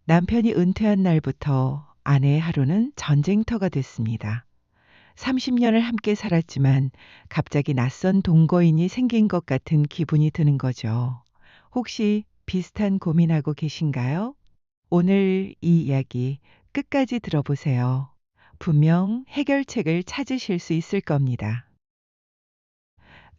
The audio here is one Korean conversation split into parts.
남편이 은퇴한 날부터 아내의 하루는 전쟁터가 됐습니다. 30년을 함께 살았지만 갑자기 낯선 동거인이 생긴 것 같은 기분이 드는 거죠. 혹시 비슷한 고민하고 계신가요? 오늘 이 이야기 끝까지 들어보세요. 분명 해결책을 찾으실 수 있을 겁니다.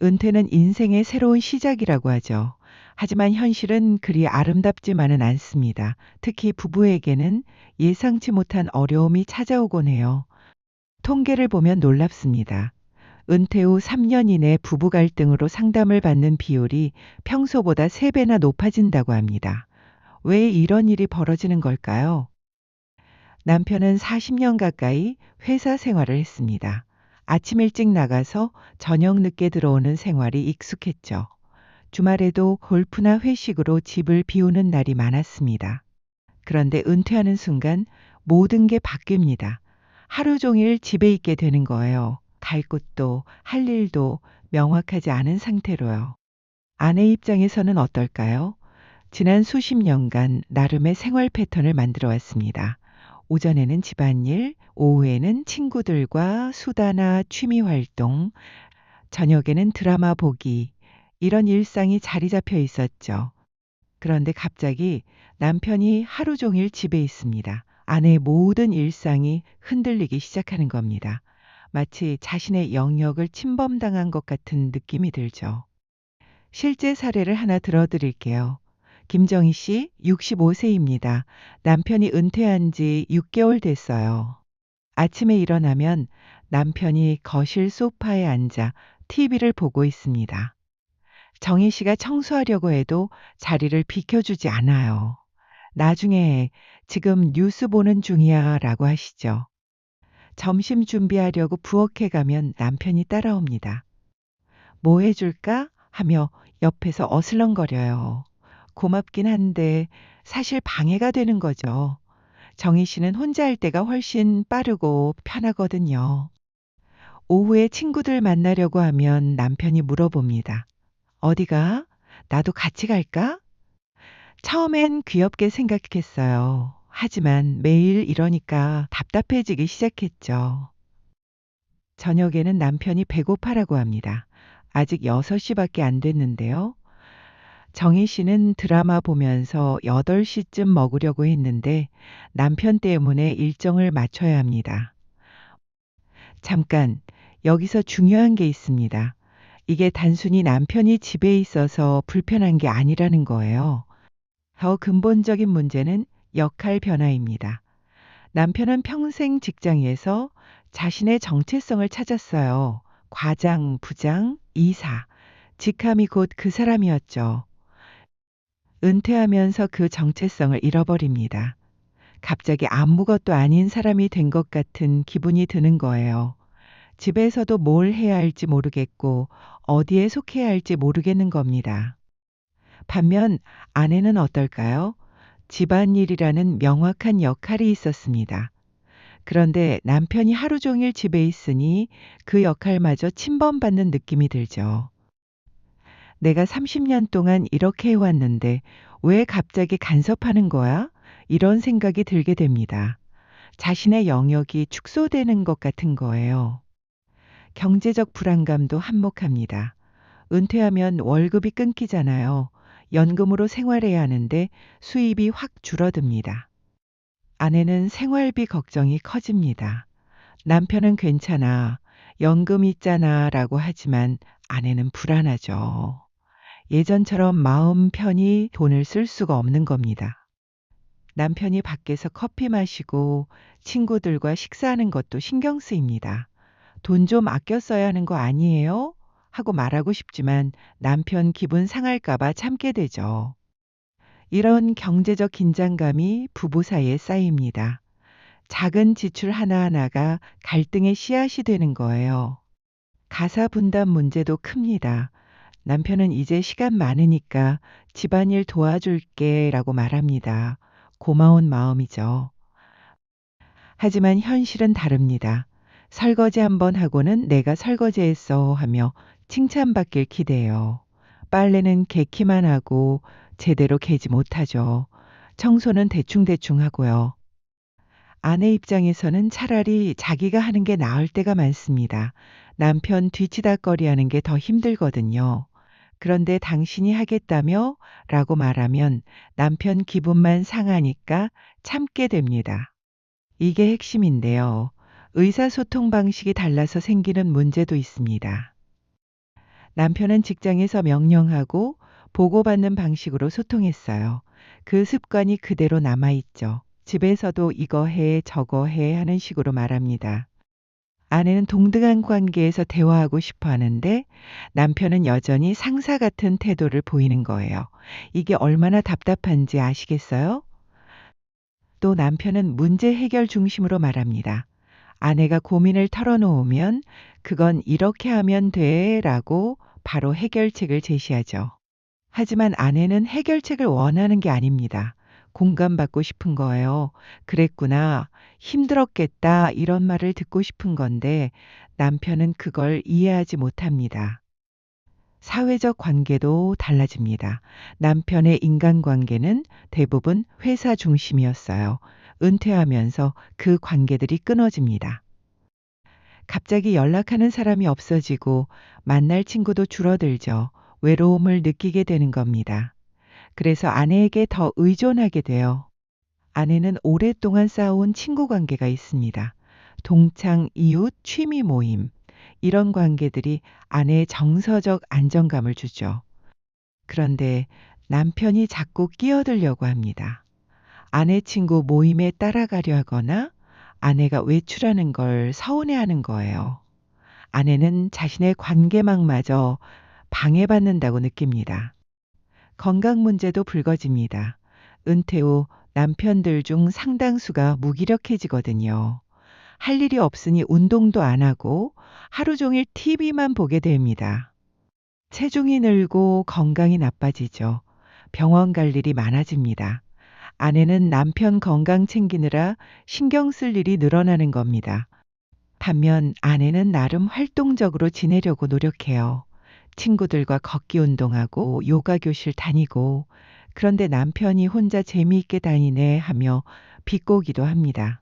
은퇴는 인생의 새로운 시작이라고 하죠. 하지만 현실은 그리 아름답지만은 않습니다. 특히 부부에게는 예상치 못한 어려움이 찾아오곤 해요. 통계를 보면 놀랍습니다. 은퇴 후 3년 이내 부부 갈등으로 상담을 받는 비율이 평소보다 3배나 높아진다고 합니다. 왜 이런 일이 벌어지는 걸까요? 남편은 40년 가까이 회사 생활을 했습니다. 아침 일찍 나가서 저녁 늦게 들어오는 생활이 익숙했죠. 주말에도 골프나 회식으로 집을 비우는 날이 많았습니다. 그런데 은퇴하는 순간 모든 게 바뀝니다. 하루 종일 집에 있게 되는 거예요. 갈 곳도 할 일도 명확하지 않은 상태로요. 아내 입장에서는 어떨까요? 지난 수십 년간 나름의 생활 패턴을 만들어 왔습니다. 오전에는 집안일, 오후에는 친구들과 수다나 취미 활동, 저녁에는 드라마 보기, 이런 일상이 자리 잡혀 있었죠. 그런데 갑자기 남편이 하루 종일 집에 있습니다. 아내의 모든 일상이 흔들리기 시작하는 겁니다. 마치 자신의 영역을 침범당한 것 같은 느낌이 들죠. 실제 사례를 하나 들어드릴게요. 김정희 씨, 65세입니다. 남편이 은퇴한 지 6개월 됐어요. 아침에 일어나면 남편이 거실 소파에 앉아 TV를 보고 있습니다. 정희 씨가 청소하려고 해도 자리를 비켜주지 않아요. 나중에 지금 뉴스 보는 중이야 라고 하시죠. 점심 준비하려고 부엌에 가면 남편이 따라옵니다. 뭐 해줄까? 하며 옆에서 어슬렁거려요. 고맙긴 한데 사실 방해가 되는 거죠. 정희 씨는 혼자 할 때가 훨씬 빠르고 편하거든요. 오후에 친구들 만나려고 하면 남편이 물어봅니다. 어디가? 나도 같이 갈까? 처음엔 귀엽게 생각했어요. 하지만 매일 이러니까 답답해지기 시작했죠. 저녁에는 남편이 배고파라고 합니다. 아직 6시밖에 안 됐는데요. 정희 씨는 드라마 보면서 8시쯤 먹으려고 했는데 남편 때문에 일정을 맞춰야 합니다. 잠깐, 여기서 중요한 게 있습니다. 이게 단순히 남편이 집에 있어서 불편한 게 아니라는 거예요. 더 근본적인 문제는 역할 변화입니다. 남편은 평생 직장에서 자신의 정체성을 찾았어요. 과장, 부장, 이사. 직함이 곧 그 사람이었죠. 은퇴하면서 그 정체성을 잃어버립니다. 갑자기 아무것도 아닌 사람이 된 것 같은 기분이 드는 거예요. 집에서도 뭘 해야 할지 모르겠고 어디에 속해야 할지 모르겠는 겁니다. 반면 아내는 어떨까요? 집안일이라는 명확한 역할이 있었습니다. 그런데 남편이 하루 종일 집에 있으니 그 역할마저 침범받는 느낌이 들죠. 내가 30년 동안 이렇게 해왔는데 왜 갑자기 간섭하는 거야? 이런 생각이 들게 됩니다. 자신의 영역이 축소되는 것 같은 거예요. 경제적 불안감도 한몫합니다. 은퇴하면 월급이 끊기잖아요. 연금으로 생활해야 하는데 수입이 확 줄어듭니다. 아내는 생활비 걱정이 커집니다. 남편은 괜찮아. 연금 있잖아 라고 하지만 아내는 불안하죠. 예전처럼 마음 편히 돈을 쓸 수가 없는 겁니다. 남편이 밖에서 커피 마시고 친구들과 식사하는 것도 신경 쓰입니다. 돈 좀 아껴 써야 하는 거 아니에요? 하고 말하고 싶지만 남편 기분 상할까봐 참게 되죠. 이런 경제적 긴장감이 부부 사이에 쌓입니다. 작은 지출 하나하나가 갈등의 씨앗이 되는 거예요. 가사 분담 문제도 큽니다. 남편은 이제 시간 많으니까 집안일 도와줄게 라고 말합니다. 고마운 마음이죠. 하지만 현실은 다릅니다. 설거지 한번 하고는 내가 설거지했어 하며 칭찬받길 기대요. 빨래는 개키만 하고 제대로 개지 못하죠. 청소는 대충대충 하고요. 아내 입장에서는 차라리 자기가 하는 게 나을 때가 많습니다. 남편 뒤치다꺼리 하는 게 더 힘들거든요. 그런데 당신이 하겠다며? 라고 말하면 남편 기분만 상하니까 참게 됩니다. 이게 핵심인데요. 의사소통 방식이 달라서 생기는 문제도 있습니다. 남편은 직장에서 명령하고 보고받는 방식으로 소통했어요. 그 습관이 그대로 남아있죠. 집에서도 이거 해, 저거 해 하는 식으로 말합니다. 아내는 동등한 관계에서 대화하고 싶어 하는데 남편은 여전히 상사 같은 태도를 보이는 거예요. 이게 얼마나 답답한지 아시겠어요? 또 남편은 문제 해결 중심으로 말합니다. 아내가 고민을 털어놓으면 그건 이렇게 하면 돼 라고 바로 해결책을 제시하죠. 하지만 아내는 해결책을 원하는 게 아닙니다. 공감받고 싶은 거예요. 그랬구나. 힘들었겠다. 이런 말을 듣고 싶은 건데 남편은 그걸 이해하지 못합니다. 사회적 관계도 달라집니다. 남편의 인간관계는 대부분 회사 중심이었어요. 은퇴하면서 그 관계들이 끊어집니다. 갑자기 연락하는 사람이 없어지고 만날 친구도 줄어들죠. 외로움을 느끼게 되는 겁니다. 그래서 아내에게 더 의존하게 돼요. 아내는 오랫동안 쌓아온 친구 관계가 있습니다. 동창, 이웃, 취미 모임. 이런 관계들이 아내의 정서적 안정감을 주죠. 그런데 남편이 자꾸 끼어들려고 합니다. 아내 친구 모임에 따라가려 하거나 아내가 외출하는 걸 서운해하는 거예요. 아내는 자신의 관계망마저 방해받는다고 느낍니다. 건강 문제도 불거집니다. 은퇴 후 남편들 중 상당수가 무기력해지거든요. 할 일이 없으니 운동도 안 하고 하루 종일 TV만 보게 됩니다. 체중이 늘고 건강이 나빠지죠. 병원 갈 일이 많아집니다. 아내는 남편 건강 챙기느라 신경 쓸 일이 늘어나는 겁니다. 반면 아내는 나름 활동적으로 지내려고 노력해요. 친구들과 걷기 운동하고 요가 교실 다니고 그런데 남편이 혼자 재미있게 다니네 하며 비꼬기도 합니다.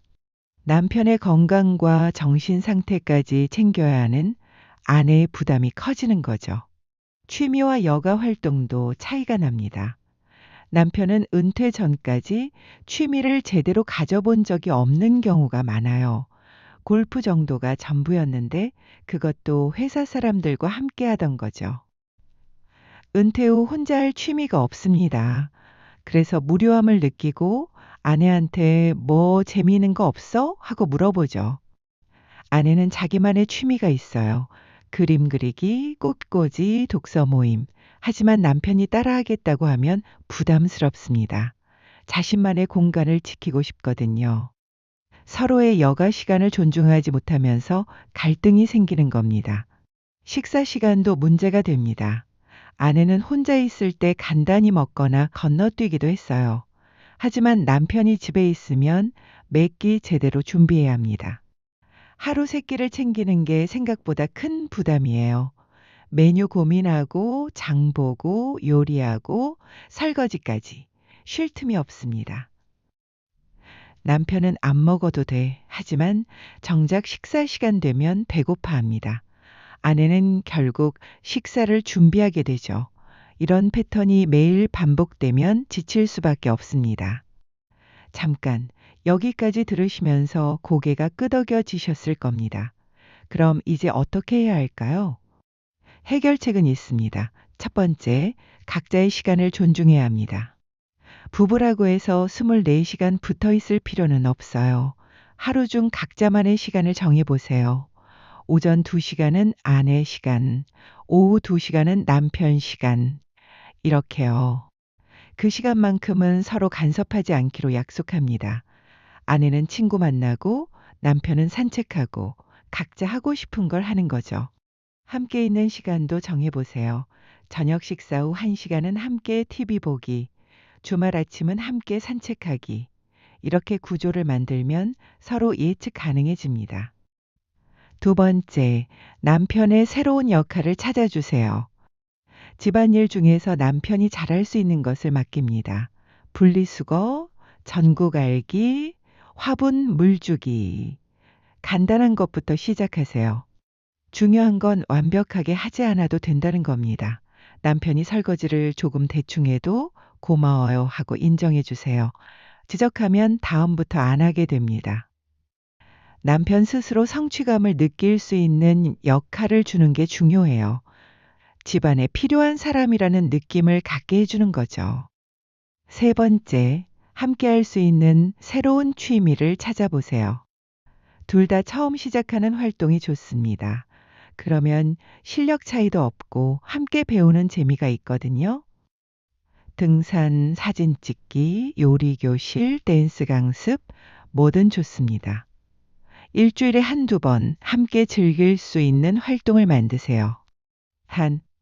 남편의 건강과 정신 상태까지 챙겨야 하는 아내의 부담이 커지는 거죠. 취미와 여가 활동도 차이가 납니다. 남편은 은퇴 전까지 취미를 제대로 가져본 적이 없는 경우가 많아요. 골프 정도가 전부였는데 그것도 회사 사람들과 함께 하던 거죠. 은퇴 후 혼자 할 취미가 없습니다. 그래서 무료함을 느끼고 아내한테 뭐 재미있는 거 없어? 하고 물어보죠. 아내는 자기만의 취미가 있어요. 그림 그리기, 꽃꽂이, 독서 모임. 하지만 남편이 따라하겠다고 하면 부담스럽습니다. 자신만의 공간을 지키고 싶거든요. 서로의 여가 시간을 존중하지 못하면서 갈등이 생기는 겁니다. 식사 시간도 문제가 됩니다. 아내는 혼자 있을 때 간단히 먹거나 건너뛰기도 했어요. 하지만 남편이 집에 있으면 매 끼 제대로 준비해야 합니다. 하루 세 끼를 챙기는 게 생각보다 큰 부담이에요. 메뉴 고민하고 장 보고 요리하고 설거지까지 쉴 틈이 없습니다. 남편은 안 먹어도 돼. 하지만 정작 식사 시간 되면 배고파합니다. 아내는 결국 식사를 준비하게 되죠. 이런 패턴이 매일 반복되면 지칠 수밖에 없습니다. 잠깐, 여기까지 들으시면서 고개가 끄덕여지셨을 겁니다. 그럼 이제 어떻게 해야 할까요? 해결책은 있습니다. 첫 번째, 각자의 시간을 존중해야 합니다. 부부라고 해서 24시간 붙어 있을 필요는 없어요. 하루 중 각자만의 시간을 정해보세요. 오전 2시간은 아내 시간, 오후 2시간은 남편 시간. 이렇게요. 그 시간만큼은 서로 간섭하지 않기로 약속합니다. 아내는 친구 만나고 남편은 산책하고 각자 하고 싶은 걸 하는 거죠. 함께 있는 시간도 정해보세요. 저녁 식사 후 1시간은 함께 TV 보기, 주말 아침은 함께 산책하기. 이렇게 구조를 만들면 서로 예측 가능해집니다. 두 번째, 남편의 새로운 역할을 찾아주세요. 집안일 중에서 남편이 잘할 수 있는 것을 맡깁니다. 분리수거, 전구 갈기, 화분 물 주기. 간단한 것부터 시작하세요. 중요한 건 완벽하게 하지 않아도 된다는 겁니다. 남편이 설거지를 조금 대충 해도 고마워요 하고 인정해 주세요. 지적하면 다음부터 안 하게 됩니다. 남편 스스로 성취감을 느낄 수 있는 역할을 주는 게 중요해요. 집안에 필요한 사람이라는 느낌을 갖게 해주는 거죠. 세 번째, 함께 할 수 있는 새로운 취미를 찾아보세요. 둘 다 처음 시작하는 활동이 좋습니다. 그러면 실력 차이도 없고 함께 배우는 재미가 있거든요. 등산, 사진 찍기, 요리 교실, 댄스 강습, 뭐든 좋습니다. 일주일에 한두 번 함께 즐길 수 있는 활동을 만드세요.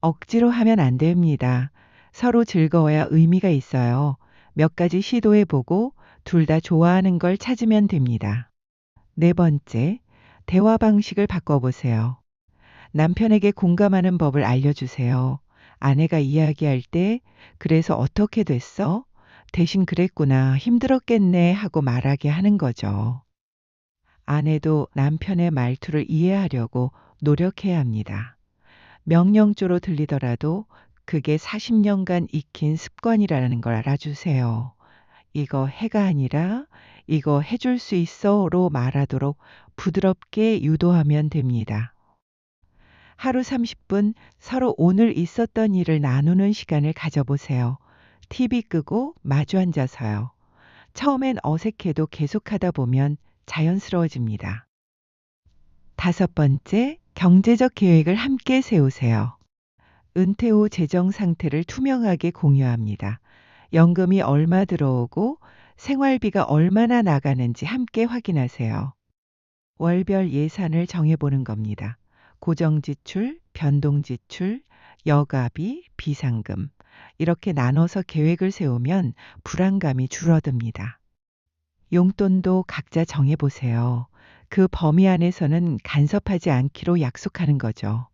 억지로 하면 안 됩니다. 서로 즐거워야 의미가 있어요. 몇 가지 시도해보고 둘 다 좋아하는 걸 찾으면 됩니다. 네 번째, 대화 방식을 바꿔보세요. 남편에게 공감하는 법을 알려주세요. 아내가 이야기할 때, 그래서 어떻게 됐어? 대신 그랬구나. 힘들었겠네. 하고 말하게 하는 거죠. 아내도 남편의 말투를 이해하려고 노력해야 합니다. 명령조로 들리더라도 그게 40년간 익힌 습관이라는 걸 알아주세요. 이거 해가 아니라 이거 해줄 수 있어로 말하도록 부드럽게 유도하면 됩니다. 하루 30분 서로 오늘 있었던 일을 나누는 시간을 가져보세요. TV 끄고 마주 앉아서요. 처음엔 어색해도 계속하다 보면 자연스러워집니다. 다섯 번째, 경제적 계획을 함께 세우세요. 은퇴 후 재정 상태를 투명하게 공유합니다. 연금이 얼마 들어오고 생활비가 얼마나 나가는지 함께 확인하세요. 월별 예산을 정해보는 겁니다. 고정지출, 변동지출, 여가비, 비상금. 이렇게 나눠서 계획을 세우면 불안감이 줄어듭니다. 용돈도 각자 정해보세요. 그 범위 안에서는 간섭하지 않기로 약속하는 거죠.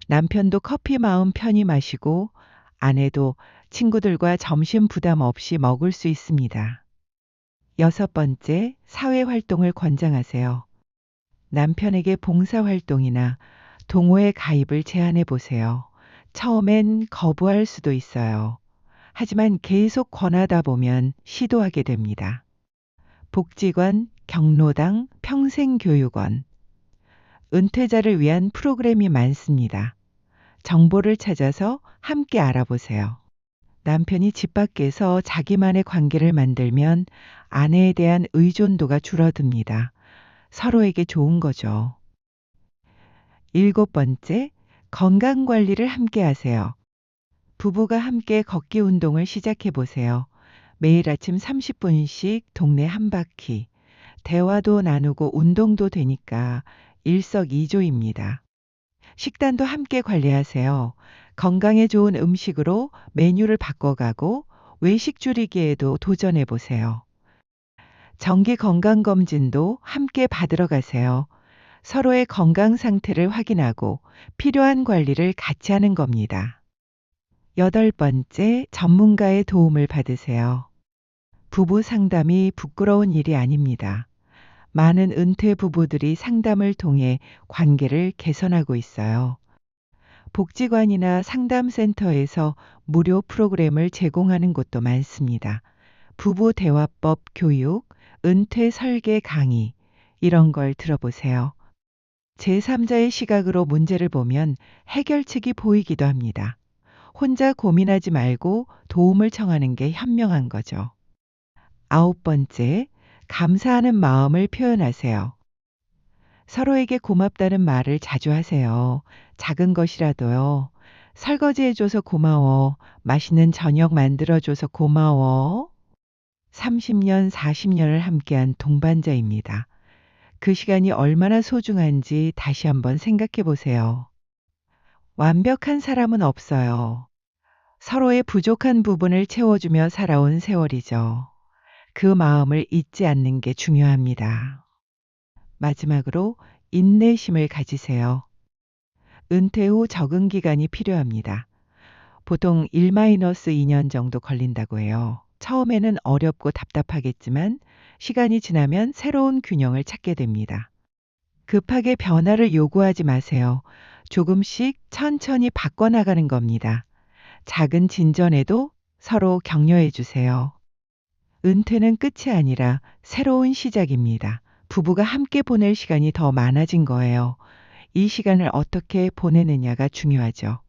남편도 커피 마음 편히 마시고 아내도 친구들과 점심 부담 없이 먹을 수 있습니다. 여섯 번째, 사회활동을 권장하세요. 남편에게 봉사활동이나 동호회 가입을 제안해 보세요. 처음엔 거부할 수도 있어요. 하지만 계속 권하다 보면 시도하게 됩니다. 복지관, 경로당, 평생교육원. 은퇴자를 위한 프로그램이 많습니다. 정보를 찾아서 함께 알아보세요. 남편이 집 밖에서 자기만의 관계를 만들면 아내에 대한 의존도가 줄어듭니다. 서로에게 좋은 거죠. 일곱 번째, 건강 관리를 함께 하세요. 부부가 함께 걷기 운동을 시작해 보세요. 매일 아침 30분씩 동네 한 바퀴. 대화도 나누고 운동도 되니까 일석이조입니다. 식단도 함께 관리하세요. 건강에 좋은 음식으로 메뉴를 바꿔가고 외식 줄이기에도 도전해 보세요. 정기 건강검진도 함께 받으러 가세요. 서로의 건강 상태를 확인하고 필요한 관리를 같이 하는 겁니다. 여덟 번째, 전문가의 도움을 받으세요. 부부 상담이 부끄러운 일이 아닙니다. 많은 은퇴 부부들이 상담을 통해 관계를 개선하고 있어요. 복지관이나 상담센터에서 무료 프로그램을 제공하는 곳도 많습니다. 부부 대화법 교육, 은퇴 설계 강의, 이런 걸 들어보세요. 제3자의 시각으로 문제를 보면 해결책이 보이기도 합니다. 혼자 고민하지 말고 도움을 청하는 게 현명한 거죠. 아홉 번째, 감사하는 마음을 표현하세요. 서로에게 고맙다는 말을 자주 하세요. 작은 것이라도요. 설거지해줘서 고마워. 맛있는 저녁 만들어줘서 고마워. 30년, 40년을 함께한 동반자입니다. 그 시간이 얼마나 소중한지 다시 한번 생각해 보세요. 완벽한 사람은 없어요. 서로의 부족한 부분을 채워주며 살아온 세월이죠. 그 마음을 잊지 않는 게 중요합니다. 마지막으로 인내심을 가지세요. 은퇴 후 적응 기간이 필요합니다. 보통 1-2년 정도 걸린다고 해요. 처음에는 어렵고 답답하겠지만 시간이 지나면 새로운 균형을 찾게 됩니다. 급하게 변화를 요구하지 마세요. 조금씩 천천히 바꿔나가는 겁니다. 작은 진전에도 서로 격려해 주세요. 은퇴는 끝이 아니라 새로운 시작입니다. 부부가 함께 보낼 시간이 더 많아진 거예요. 이 시간을 어떻게 보내느냐가 중요하죠.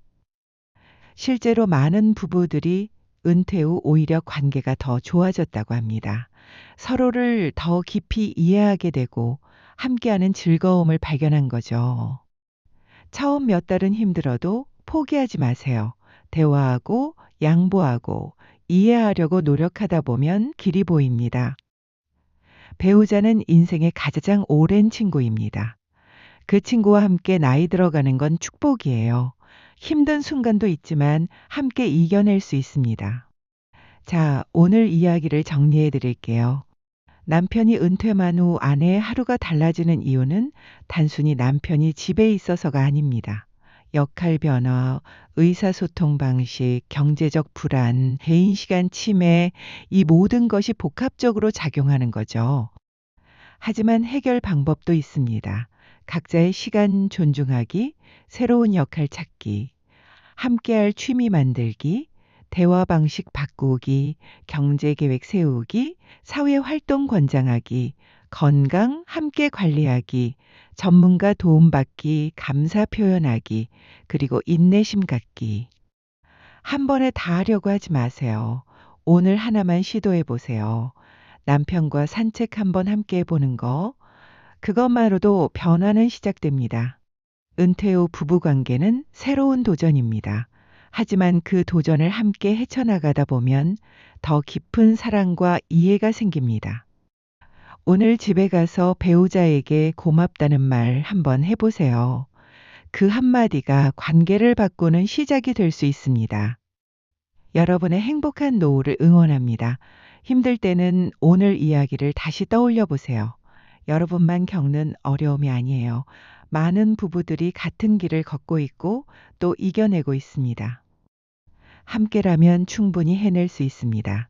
실제로 많은 부부들이 은퇴 후 오히려 관계가 더 좋아졌다고 합니다. 서로를 더 깊이 이해하게 되고 함께하는 즐거움을 발견한 거죠. 처음 몇 달은 힘들어도 포기하지 마세요. 대화하고 양보하고 이해하려고 노력하다 보면 길이 보입니다. 배우자는 인생의 가장 오랜 친구입니다. 그 친구와 함께 나이 들어가는 건 축복이에요. 힘든 순간도 있지만 함께 이겨낼 수 있습니다. 자, 오늘 이야기를 정리해 드릴게요. 남편이 은퇴만 후 아내의 하루가 달라지는 이유는 단순히 남편이 집에 있어서가 아닙니다. 역할 변화, 의사소통 방식, 경제적 불안, 개인 시간 침해, 이 모든 것이 복합적으로 작용하는 거죠. 하지만 해결 방법도 있습니다. 각자의 시간 존중하기, 새로운 역할 찾기, 함께할 취미 만들기, 대화 방식 바꾸기, 경제 계획 세우기, 사회 활동 권장하기, 건강 함께 관리하기, 전문가 도움받기, 감사 표현하기, 그리고 인내심 갖기. 한 번에 다 하려고 하지 마세요. 오늘 하나만 시도해 보세요. 남편과 산책 한번 함께 해보는 거, 그것만으로도 변화는 시작됩니다. 은퇴 후 부부 관계는 새로운 도전입니다. 하지만 그 도전을 함께 헤쳐나가다 보면 더 깊은 사랑과 이해가 생깁니다. 오늘 집에 가서 배우자에게 고맙다는 말 한번 해보세요. 그 한마디가 관계를 바꾸는 시작이 될 수 있습니다. 여러분의 행복한 노후를 응원합니다. 힘들 때는 오늘 이야기를 다시 떠올려 보세요. 여러분만 겪는 어려움이 아니에요. 많은 부부들이 같은 길을 걷고 있고 또 이겨내고 있습니다. 함께라면 충분히 해낼 수 있습니다.